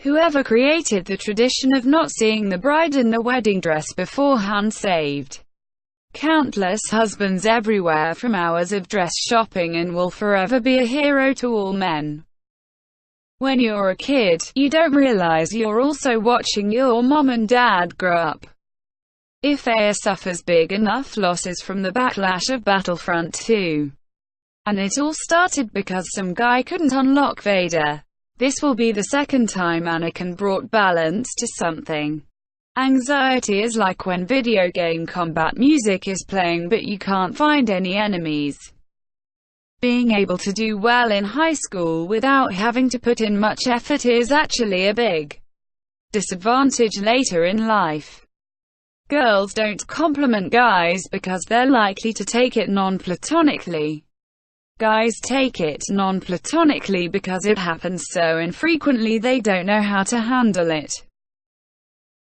Whoever created the tradition of not seeing the bride in the wedding dress beforehand saved countless husbands everywhere from hours of dress shopping and will forever be a hero to all men. When you're a kid, you don't realize you're also watching your mom and dad grow up. If Aya suffers big enough losses from the backlash of Battlefront 2, and it all started because some guy couldn't unlock Vader, this will be the second time Anakin brought balance to something. Anxiety is like when video game combat music is playing but you can't find any enemies. Being able to do well in high school without having to put in much effort is actually a big disadvantage later in life. Girls don't compliment guys because they're likely to take it non-platonically. Guys take it non-platonically because it happens so infrequently they don't know how to handle it.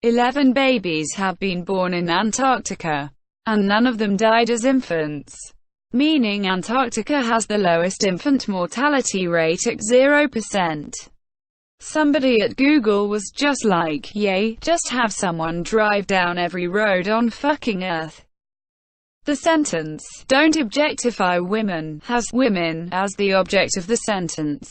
11 babies have been born in Antarctica, and none of them died as infants, meaning Antarctica has the lowest infant mortality rate at 0%. Somebody at Google was just like, yay, just have someone drive down every road on fucking Earth. The sentence, "Don't objectify women," has women as the object of the sentence.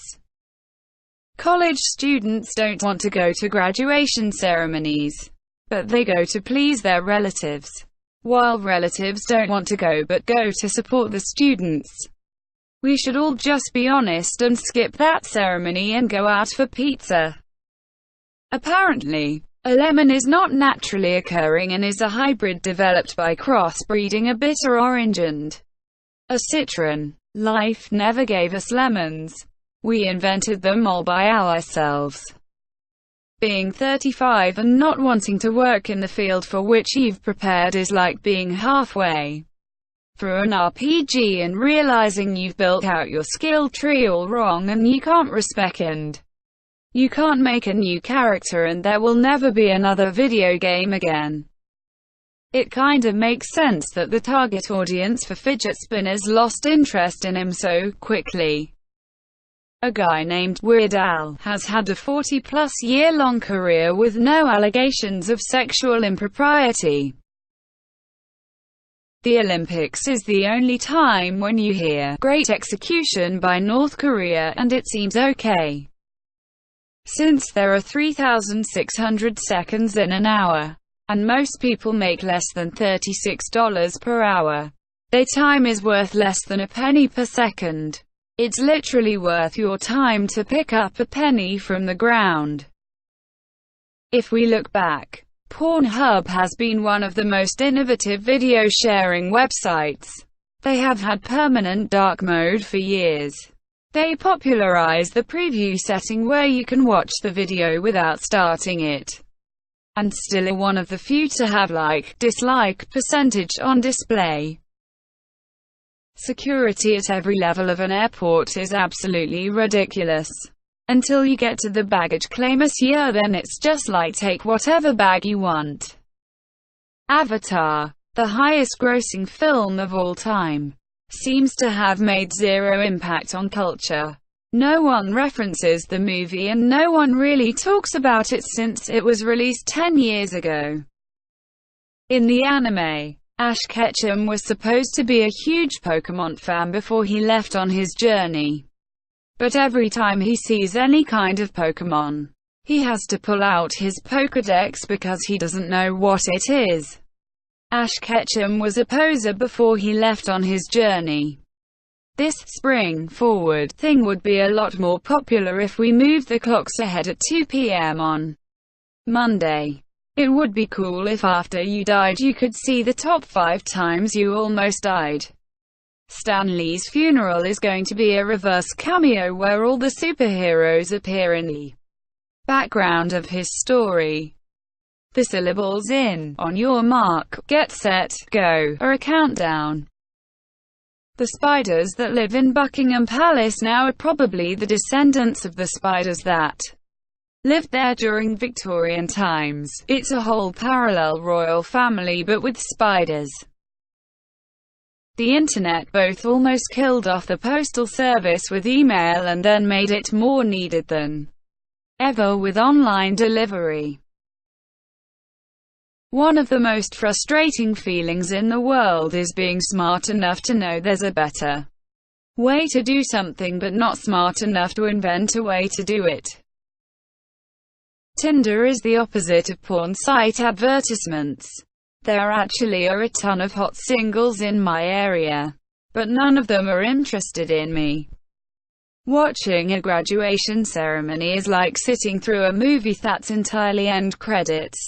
College students don't want to go to graduation ceremonies, but they go to please their relatives, while relatives don't want to go but go to support the students. We should all just be honest and skip that ceremony and go out for pizza. Apparently, a lemon is not naturally occurring and is a hybrid developed by crossbreeding a bitter orange and a citron. Life never gave us lemons. We invented them all by ourselves. Being 35 and not wanting to work in the field for which you've prepared is like being halfway through an RPG and realizing you've built out your skill tree all wrong and you can't respec and you can't make a new character and there will never be another video game again. It kinda makes sense that the target audience for fidget spinners lost interest in him so quickly. A guy named Weird Al has had a 40-plus-year-long career with no allegations of sexual impropriety. The Olympics is the only time when you hear "great execution by North Korea" and it seems okay. Since there are 3,600 seconds in an hour, and most people make less than $36 per hour, their time is worth less than a penny per second. It's literally worth your time to pick up a penny from the ground. If we look back, Pornhub has been one of the most innovative video sharing websites. They have had permanent dark mode for years. They popularized the preview setting where you can watch the video without starting it, and still are one of the few to have like-dislike percentage on display. Security at every level of an airport is absolutely ridiculous. Until you get to the baggage claim then it's just like take whatever bag you want. Avatar, the highest grossing film of all time, seems to have made zero impact on culture. No one references the movie and no one really talks about it since it was released 10 years ago. In the anime, Ash Ketchum was supposed to be a huge Pokémon fan before he left on his journey. But every time he sees any kind of Pokémon, he has to pull out his Pokédex because he doesn't know what it is. Ash Ketchum was a poser before he left on his journey. This spring forward thing would be a lot more popular if we moved the clocks ahead at 2 p.m. on Monday. It would be cool if after you died you could see the top 5 times you almost died. Stan Lee's funeral is going to be a reverse cameo where all the superheroes appear in the background of his story. The syllables in "on your mark, get set, go" are a countdown. The spiders that live in Buckingham Palace now are probably the descendants of the spiders that lived there during Victorian times. It's a whole parallel royal family but with spiders. The internet both almost killed off the postal service with email and then made it more needed than ever with online delivery. One of the most frustrating feelings in the world is being smart enough to know there's a better way to do something but not smart enough to invent a way to do it. Tinder is the opposite of porn site advertisements. There actually are a ton of hot singles in my area, but none of them are interested in me. Watching a graduation ceremony is like sitting through a movie that's entirely end credits.